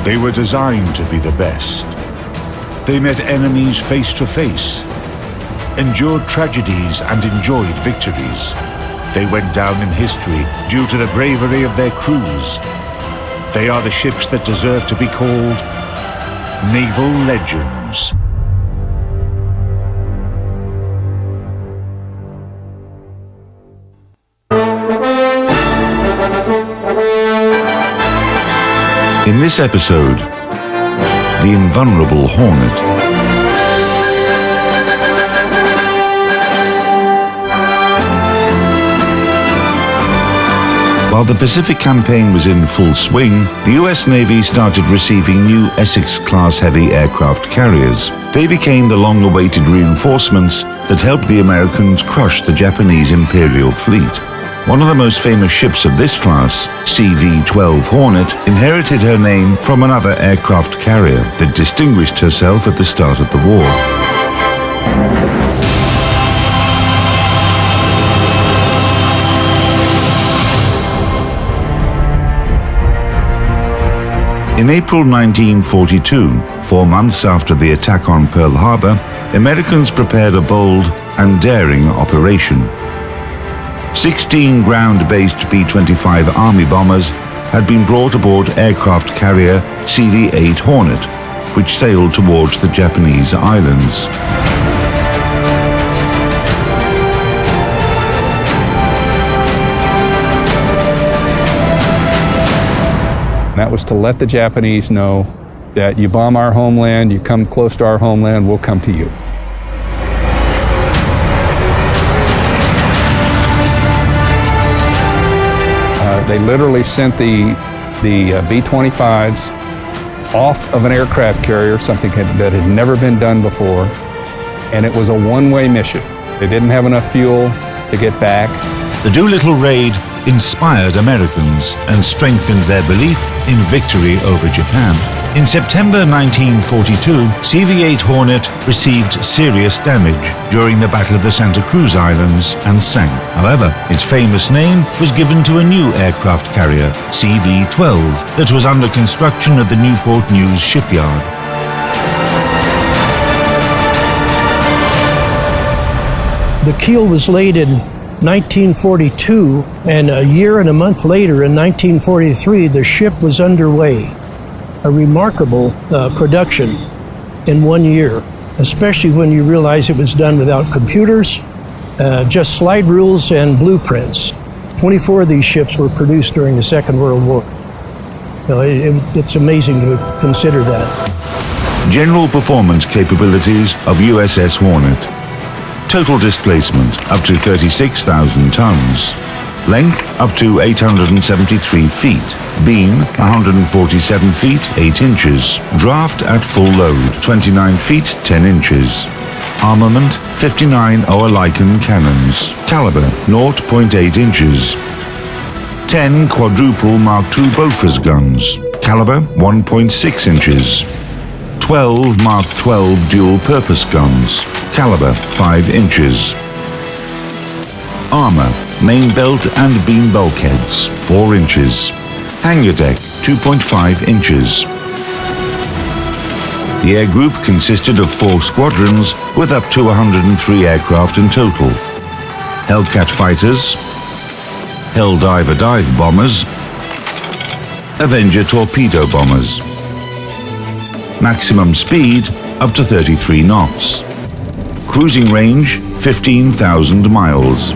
They were designed to be the best. They met enemies face to face, endured tragedies and enjoyed victories. They went down in history due to the bravery of their crews. They are the ships that deserve to be called naval legends. In this episode, the invulnerable Hornet. While the Pacific campaign was in full swing, the US Navy started receiving new Essex-class heavy aircraft carriers. They became the long-awaited reinforcements that helped the Americans crush the Japanese Imperial fleet. One of the most famous ships of this class, CV-12 Hornet, inherited her name from another aircraft carrier that distinguished herself at the start of the war. In April 1942, 4 months after the attack on Pearl Harbor, Americans prepared a bold and daring operation. 16 ground-based B-25 Army bombers had been brought aboard aircraft carrier CV-8 Hornet, which sailed towards the Japanese islands. That was to let the Japanese know that you bomb our homeland, you come close to our homeland, we'll come to you. They literally sent the B-25s off of an aircraft carrier, something that had never been done before, and it was a one-way mission. They didn't have enough fuel to get back. The Doolittle raid inspired Americans and strengthened their belief in victory over Japan. In September 1942, CV-8 Hornet received serious damage during the Battle of the Santa Cruz Islands and sank. However, its famous name was given to a new aircraft carrier, CV-12, that was under construction at the Newport News shipyard. The keel was laid in 1942, and a year and a month later, in 1943, the ship was underway. A remarkable production in 1 year, especially when you realize it was done without computers, just slide rules and blueprints. 24 of these ships were produced during the Second World War. It's amazing to consider that. General performance capabilities of USS Hornet. Total displacement up to 36,000 tons. Length up to 873 feet. Beam 147 feet 8 inches. Draft at full load 29 feet 10 inches. Armament 59 Oerlikon cannons. Caliber 0.8 inches. 10 quadruple Mark II Bofors guns. Caliber 1.6 inches. 12 Mark XII dual-purpose guns. Caliber 5 inches. Armor, main belt and beam bulkheads, 4 inches. Hangar deck, 2.5 inches. The air group consisted of 4 squadrons with up to 103 aircraft in total. Hellcat fighters, Helldiver dive bombers, Avenger torpedo bombers. Maximum speed up to 33 knots. Cruising range 15,000 miles.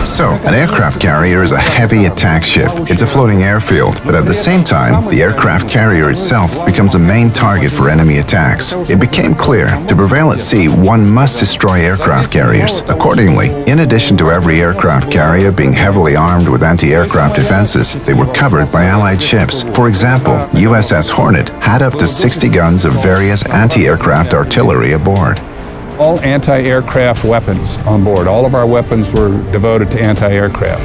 So, an aircraft carrier is a heavy attack ship. It's a floating airfield, but at the same time, the aircraft carrier itself becomes a main target for enemy attacks. It became clear, to prevail at sea, one must destroy aircraft carriers. Accordingly, in addition to every aircraft carrier being heavily armed with anti-aircraft defenses, they were covered by Allied ships. For example, USS Hornet had up to 60 guns of various anti-aircraft artillery aboard. All anti-aircraft weapons on board. All of our weapons were devoted to anti-aircraft.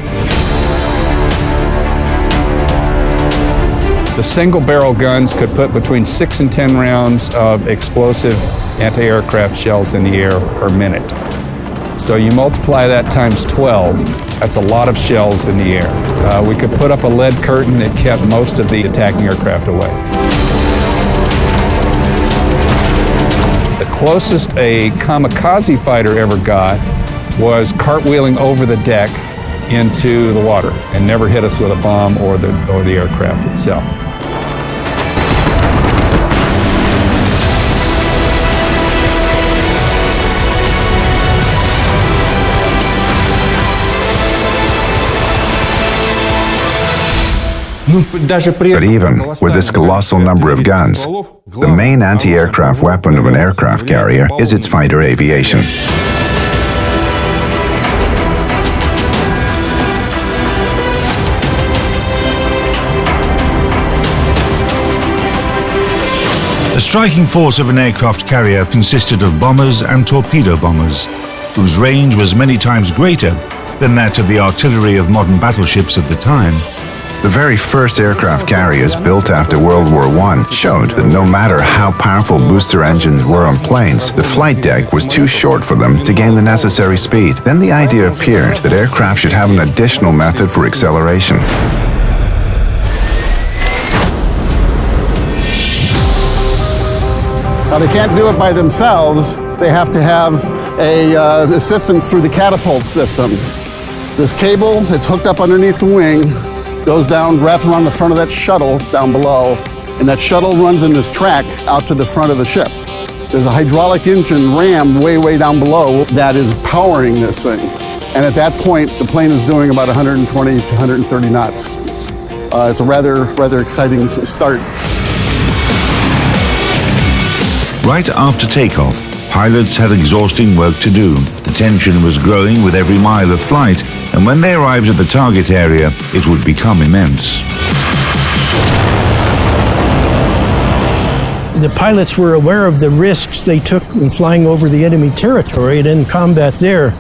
The single barrel guns could put between 6 and 10 rounds of explosive anti-aircraft shells in the air per minute. So you multiply that times 12, that's a lot of shells in the air. We could put up a lead curtain that kept most of the attacking aircraft away. The closest a kamikaze fighter ever got was cartwheeling over the deck into the water and never hit us with a bomb or the aircraft itself. But even with this colossal number of guns, the main anti-aircraft weapon of an aircraft carrier is its fighter aviation. The striking force of an aircraft carrier consisted of bombers and torpedo bombers, whose range was many times greater than that of the artillery of modern battleships of the time. The very first aircraft carriers built after World War I showed that no matter how powerful booster engines were on planes, the flight deck was too short for them to gain the necessary speed. Then the idea appeared that aircraft should have an additional method for acceleration. Now, they can't do it by themselves. They have to have assistance through the catapult system. This cable, it's hooked up underneath the wing, goes down, wraps around the front of that shuttle down below, and that shuttle runs in this track out to the front of the ship. There's a hydraulic engine rammed way down below that is powering this thing. And at that point, the plane is doing about 120 to 130 knots. It's a rather exciting start. Right after takeoff, pilots had exhausting work to do. The tension was growing with every mile of flight, and when they arrived at the target area, it would become immense. The pilots were aware of the risks they took in flying over the enemy territory and in combat there.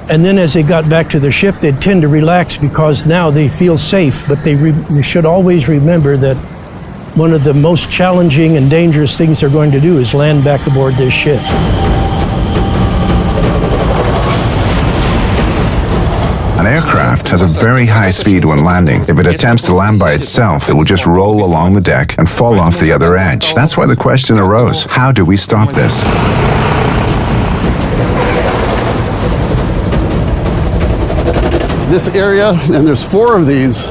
And then as they got back to the ship, they'd tend to relax because now they feel safe, but they should always remember that one of the most challenging and dangerous things they're going to do is land back aboard this ship. An aircraft has a very high speed when landing. If it attempts to land by itself, it will just roll along the deck and fall off the other edge. That's why the question arose, how do we stop this? This area, and there's 4 of these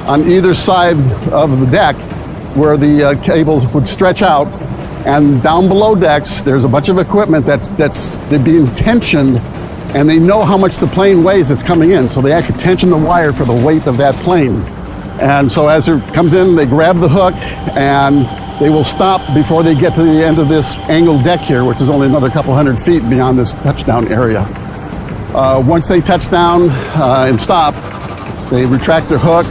on either side of the deck, where the cables would stretch out, and down below decks there's a bunch of equipment they're being tensioned, and they know how much the plane weighs that's coming in, so they actually tension the wire for the weight of that plane. And so as it comes in, they grab the hook and they will stop before they get to the end of this angled deck here, which is only another couple hundred feet beyond this touchdown area. Once they touch down and stop, they retract their hook.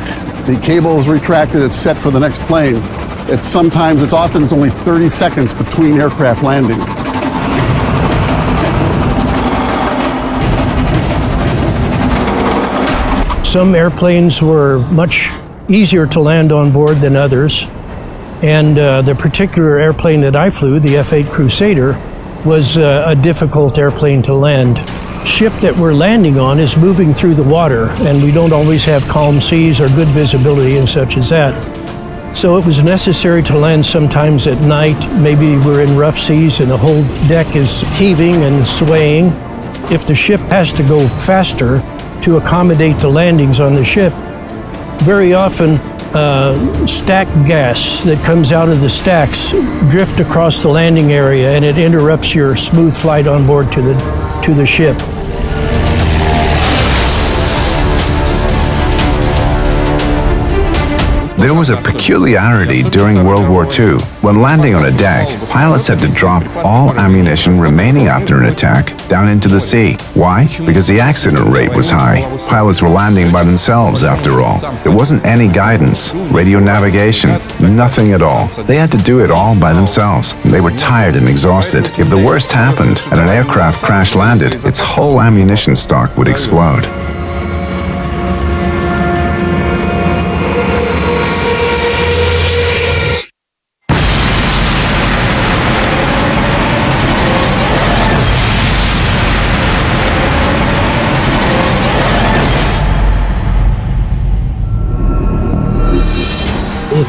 The cable is retracted, it's set for the next plane. It's only 30 seconds between aircraft landing. Some airplanes were much easier to land on board than others. And the particular airplane that I flew, the F-8 Crusader, was a difficult airplane to land. Ship that we're landing on is moving through the water, and we don't always have calm seas or good visibility and such as that. So it was necessary to land sometimes at night. Maybe we're in rough seas and the whole deck is heaving and swaying. If the ship has to go faster to accommodate the landings on the ship, very often stacked gas that comes out of the stacks drift across the landing area, and it interrupts your smooth flight on board to the ship. There was a peculiarity during World War II. When landing on a deck, pilots had to drop all ammunition remaining after an attack down into the sea. Why? Because the accident rate was high. Pilots were landing by themselves, after all. There wasn't any guidance, radio navigation, nothing at all. They had to do it all by themselves. They were tired and exhausted. If the worst happened and an aircraft crash-landed, its whole ammunition stock would explode.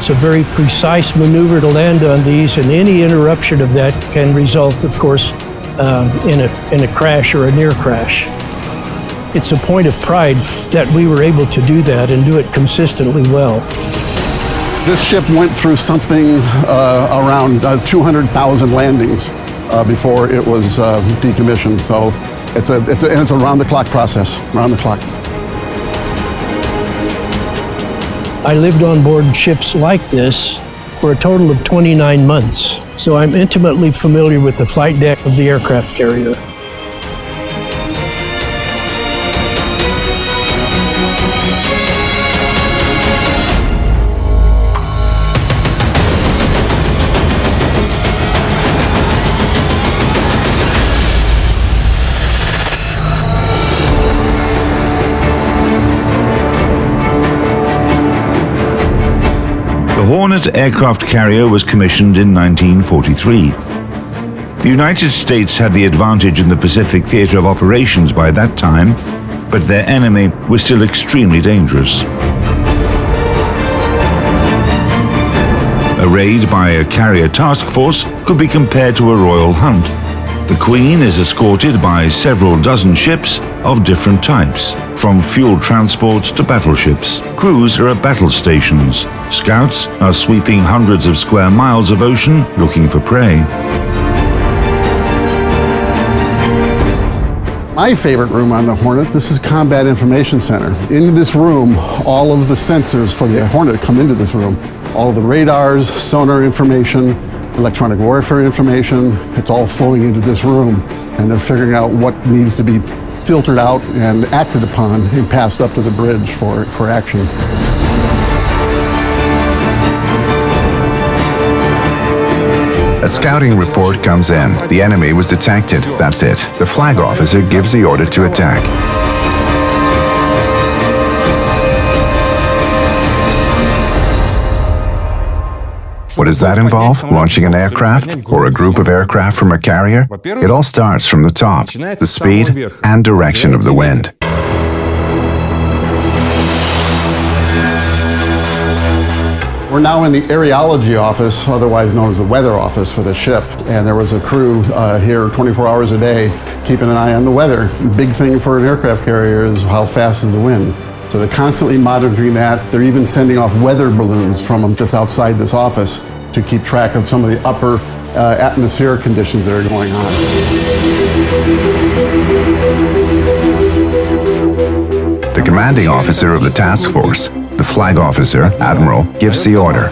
It's a very precise maneuver to land on these, and any interruption of that can result, of course, in a crash or a near crash. It's a point of pride that we were able to do that and do it consistently well. This ship went through something around 200,000 landings before it was decommissioned. So it's a round-the-clock process, round the clock. I lived on board ships like this for a total of 29 months, so I'm intimately familiar with the flight deck of the aircraft carrier. The Hornet aircraft carrier was commissioned in 1943. The United States had the advantage in the Pacific theater of operations by that time, but their enemy was still extremely dangerous. A raid by a carrier task force could be compared to a royal hunt. The Queen is escorted by several dozen ships of different types, from fuel transports to battleships. Crews are at battle stations. Scouts are sweeping hundreds of square miles of ocean looking for prey. My favorite room on the Hornet, this is Combat Information Center. In this room, all of the sensors for the Hornet come into this room. All of the radars, sonar information, electronic warfare information, it's all flowing into this room, and they're figuring out what needs to be filtered out and acted upon and passed up to the bridge for action. A scouting report comes in. The enemy was detected. That's it. The flag officer gives the order to attack. What does that involve? Launching an aircraft or a group of aircraft from a carrier? It all starts from the top, the speed and direction of the wind. We're now in the aerology office, otherwise known as the weather office for the ship. And there was a crew here 24 hours a day keeping an eye on the weather. Big thing for an aircraft carrier is how fast is the wind. So they're constantly monitoring that. They're even sending off weather balloons from them just outside this office to keep track of some of the upper atmospheric conditions that are going on. The commanding officer of the task force, the flag officer, Admiral, gives the order.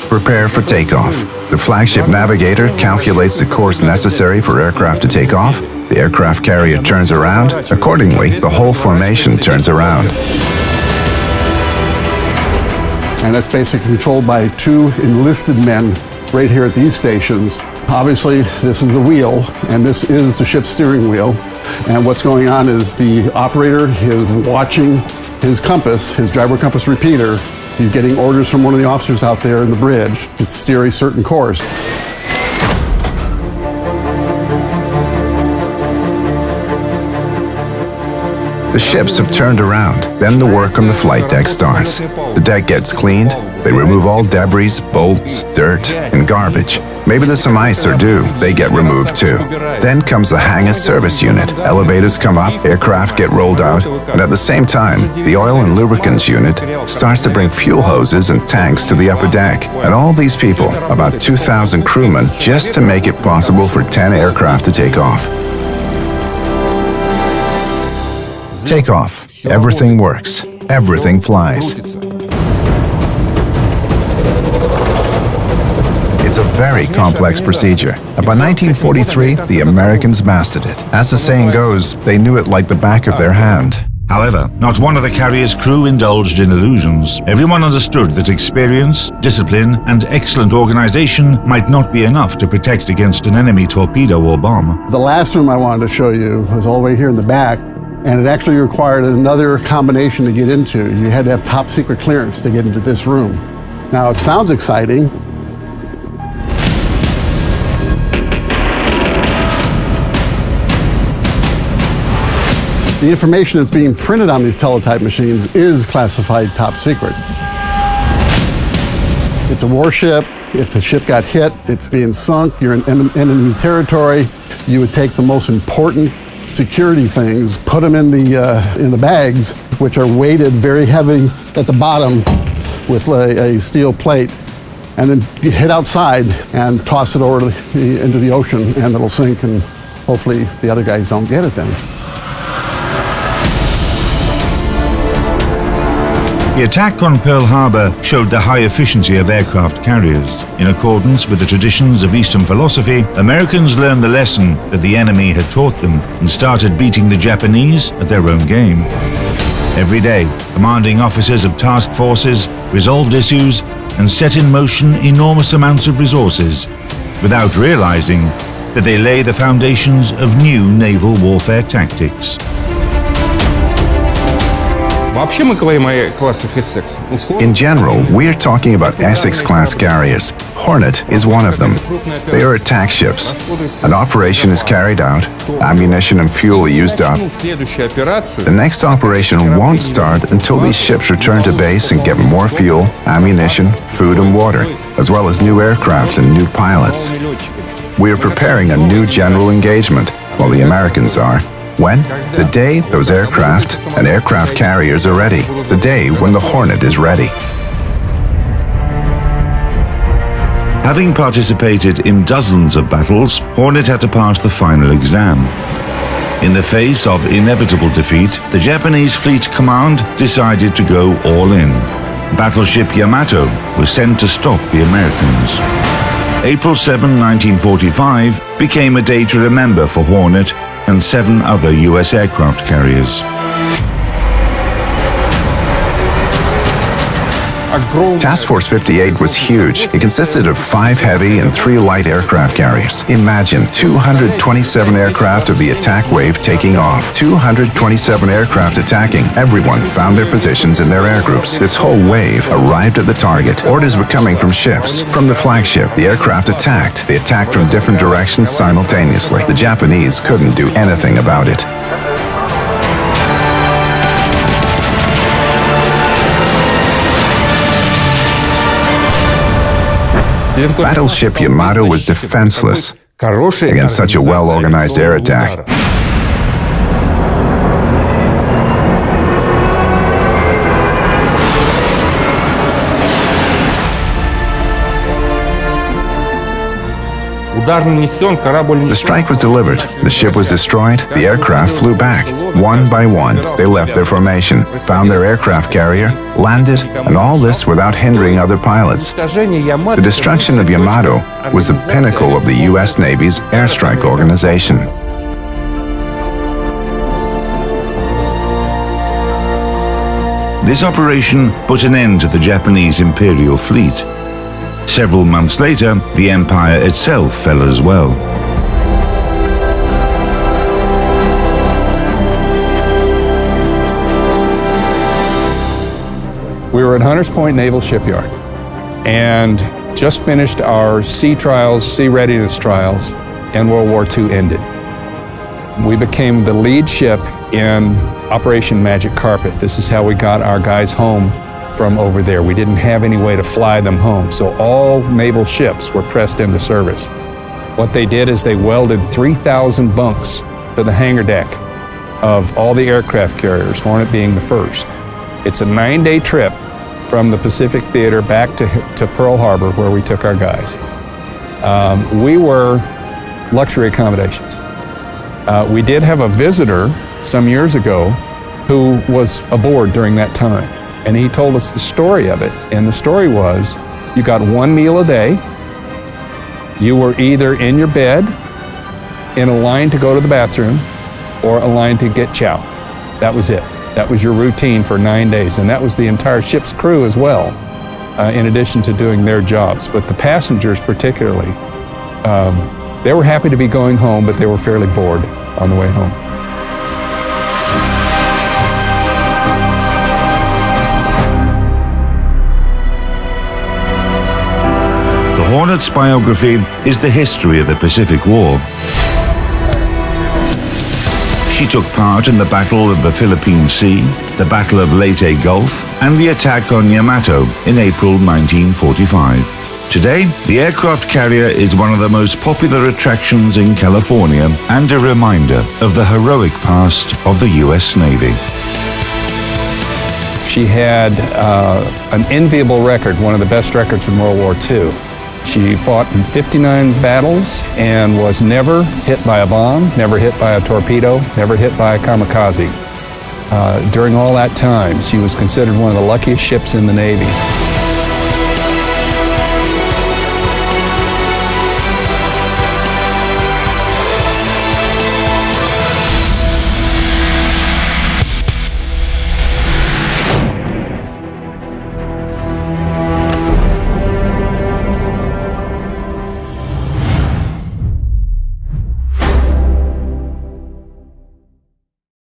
Prepare for takeoff. The flagship navigator calculates the course necessary for aircraft to take off. The aircraft carrier turns around. Accordingly, the whole formation turns around. And that's basically controlled by two enlisted men right here at these stations. Obviously, this is the wheel, and this is the ship's steering wheel. And what's going on is the operator is watching his compass, his gyro compass repeater. He's getting orders from one of the officers out there in the bridge to steer a certain course. The ships have turned around. Then the work on the flight deck starts. The deck gets cleaned. They remove all debris, bolts, dirt, and garbage. Maybe there's some ice or dew. They get removed too. Then comes the hangar service unit. Elevators come up, aircraft get rolled out, and at the same time, the oil and lubricants unit starts to bring fuel hoses and tanks to the upper deck. And all these people, about 2,000 crewmen, just to make it possible for 10 aircraft to take off. Take off. Everything works. Everything flies. It's a very complex procedure. And by 1943, the Americans mastered it. As the saying goes, they knew it like the back of their hand. However, not one of the carrier's crew indulged in illusions. Everyone understood that experience, discipline, and excellent organization might not be enough to protect against an enemy torpedo or bomb. The last room I wanted to show you was all the way here in the back, and it actually required another combination to get into. You had to have top secret clearance to get into this room. Now, it sounds exciting. The information that's being printed on these teletype machines is classified top secret. It's a warship. If the ship got hit, it's being sunk, you're in enemy territory, you would take the most important security things, put them in the bags, which are weighted very heavy at the bottom with a steel plate, and then you head outside and toss it over into the ocean, and it'll sink, and hopefully the other guys don't get it then. The attack on Pearl Harbor showed the high efficiency of aircraft carriers. In accordance with the traditions of Eastern philosophy, Americans learned the lesson that the enemy had taught them and started beating the Japanese at their own game. Every day, commanding officers of task forces resolved issues and set in motion enormous amounts of resources without realizing that they lay the foundations of new naval warfare tactics. In general, we're talking about Essex-class carriers. Hornet is one of them. They are attack ships. An operation is carried out, ammunition and fuel are used up. The next operation won't start until these ships return to base and get more fuel, ammunition, food and water, as well as new aircraft and new pilots. We are preparing a new general engagement, while the Americans are. When? The day those aircraft and aircraft carriers are ready. The day when the Hornet is ready. Having participated in dozens of battles, Hornet had to pass the final exam. In the face of inevitable defeat, the Japanese Fleet Command decided to go all in. Battleship Yamato was sent to stop the Americans. April 7, 1945 became a day to remember for Hornet and 7 other U.S. aircraft carriers. Task Force 58 was huge. It consisted of 5 heavy and 3 light aircraft carriers. Imagine 227 aircraft of the attack wave taking off. 227 aircraft attacking. Everyone found their positions in their air groups. This whole wave arrived at the target. Orders were coming from ships. From the flagship, the aircraft attacked. They attacked from different directions simultaneously. The Japanese couldn't do anything about it. Battleship Yamato was defenseless against such a well-organized air attack. The strike was delivered, the ship was destroyed, the aircraft flew back. One by one, they left their formation, found their aircraft carrier, landed, and all this without hindering other pilots. The destruction of Yamato was the pinnacle of the U.S. Navy's airstrike organization. This operation put an end to the Japanese Imperial Fleet. Several months later, the empire itself fell as well. We were at Hunters Point Naval Shipyard and just finished our sea trials, sea readiness trials, and World War II ended. We became the lead ship in Operation Magic Carpet. This is how we got our guys home from over there. We didn't have any way to fly them home, so all naval ships were pressed into service. What they did is they welded 3,000 bunks to the hangar deck of all the aircraft carriers, Hornet being the first. It's a 9-day trip from the Pacific Theater back to Pearl Harbor, where we took our guys. We were luxury accommodations. We did have a visitor some years ago who was aboard during that time. And he told us the story of it. And the story was, you got 1 meal a day. You were either in your bed, in a line to go to the bathroom, or a line to get chow. That was it. That was your routine for 9 days. And that was the entire ship's crew as well, in addition to doing their jobs. But the passengers particularly, they were happy to be going home, but they were fairly bored on the way home. Hornet's biography is the history of the Pacific War. She took part in the Battle of the Philippine Sea, the Battle of Leyte Gulf, and the attack on Yamato in April 1945. Today, the aircraft carrier is one of the most popular attractions in California and a reminder of the heroic past of the U.S. Navy. She had an enviable record, one of the best records in World War II. She fought in 59 battles and was never hit by a bomb, never hit by a torpedo, never hit by a kamikaze. During all that time, she was considered one of the luckiest ships in the Navy.